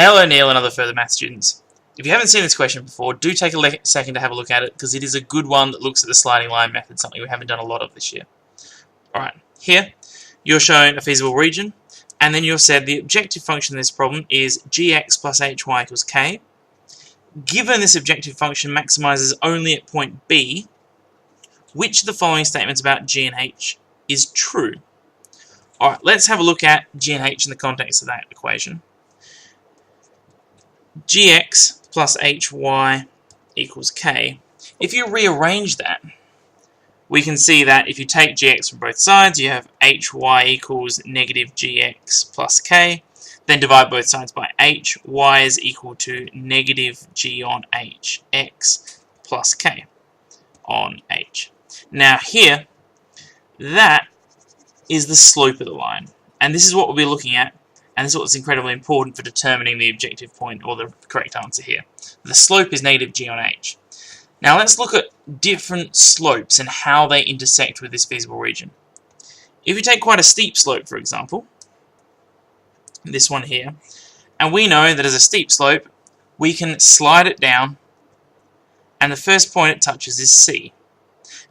Hello Neil and other further math students. If you haven't seen this question before, do take a second to have a look at it, because it is a good one that looks at the sliding line method, something we haven't done a lot of this year. Alright, here you're shown a feasible region, and then you're said the objective function in this problem is gx plus hy equals k. Given this objective function maximizes only at point B, which of the following statements about g and h is true? Alright, let's have a look at g and h in the context of that equation. Gx plus hy equals k. If you rearrange that, we can see that if you take gx from both sides, you have hy equals negative gx plus k. Then divide both sides by h. Y is equal to negative g on h x plus k on h. Now here, that is the slope of the line. And this is what we'll be looking at. And this is what's incredibly important for determining the objective point, or the correct answer here. The slope is negative g on h. Now let's look at different slopes and how they intersect with this feasible region. If you take quite a steep slope, for example, this one here, and we know that as a steep slope, we can slide it down, and the first point it touches is C.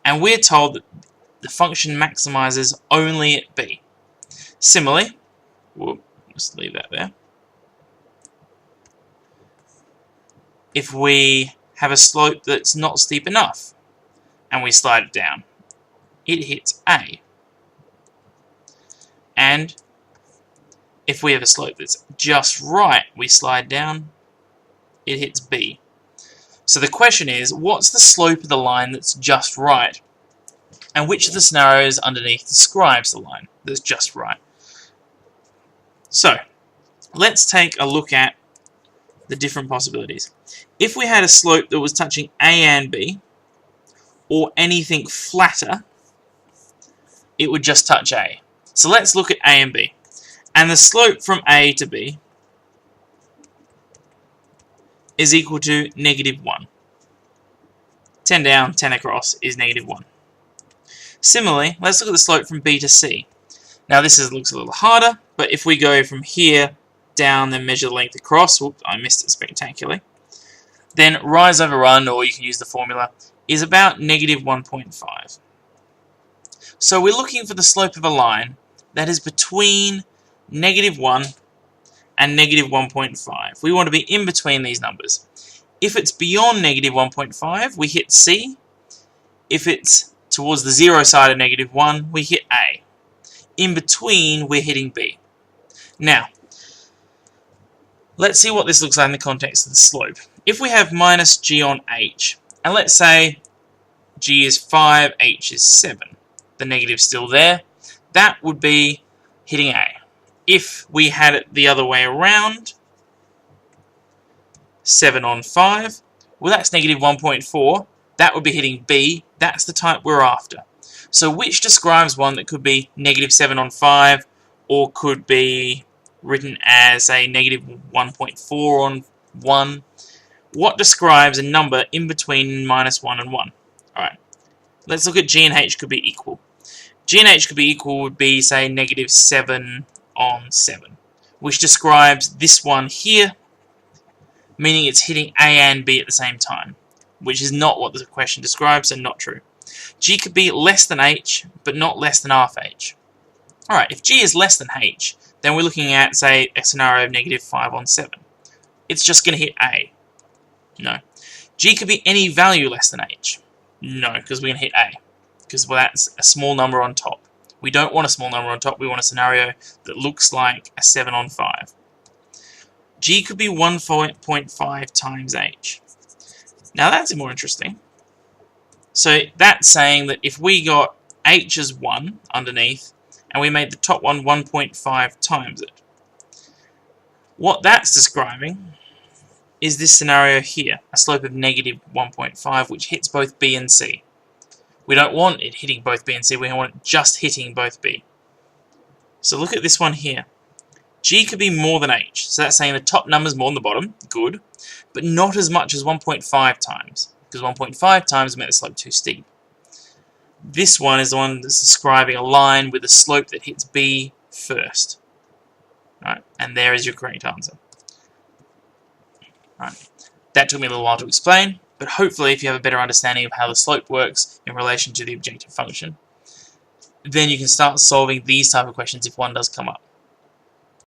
And we're told that the function maximizes only at B. Similarly, we'll just leave that there. If we have a slope that's not steep enough, and we slide it down, it hits A. And if we have a slope that's just right, we slide down, it hits B. So the question is, what's the slope of the line that's just right? And which of the scenarios underneath describes the line that's just right? So, let's take a look at the different possibilities. If we had a slope that was touching A and B, or anything flatter, it would just touch A. So let's look at A and B. And the slope from A to B is equal to negative 1. 10 down, 10 across is negative 1. Similarly, let's look at the slope from B to C. Now this looks a little harder, but if we go from here down, then measure the length across, whoops, I missed it spectacularly, then rise over run, or you can use the formula, is about negative 1.5. So we're looking for the slope of a line that is between negative 1 and negative 1.5. We want to be in between these numbers. If it's beyond negative 1.5, we hit C. If it's towards the 0 side of negative 1, we hit A. In between, we're hitting B. Now, let's see what this looks like in the context of the slope. If we have minus g on h, and let's say g is 5, h is 7, the negative's still there, that would be hitting A. If we had it the other way around, 7 on 5, well that's negative 1.4, that would be hitting B, that's the type we're after. So which describes one that could be negative 7 on 5, or could be written as a negative 1.4 on 1? What describes a number in between minus 1 and 1? Alright, let's look at g and h could be equal. G and h could be equal would be, say, negative 7 on 7, which describes this one here, meaning it's hitting A and B at the same time, which is not what the question describes, and not true. G could be less than h, but not less than half h. Alright, if g is less than h, then we're looking at, say, a scenario of negative 5 on 7. It's just going to hit A. No. G could be any value less than h. No, because we're going to hit A. Because, well, that's a small number on top. We don't want a small number on top, we want a scenario that looks like a 7 on 5. G could be 1.5 times h. Now that's more interesting. So that's saying that if we got h as 1 underneath, and we made the top one 1.5 times it, what that's describing is this scenario here, a slope of negative 1.5, which hits both B and C. We don't want it hitting both B and C, we want it just hitting both B. So look at this one here. G could be more than h, so that's saying the top number's more than the bottom, good, but not as much as 1.5 times, because 1.5 times made the slope too steep. This one is the one that's describing a line with a slope that hits B first. Right, and there is your correct answer. Right. That took me a little while to explain, but hopefully if you have a better understanding of how the slope works in relation to the objective function, then you can start solving these type of questions if one does come up.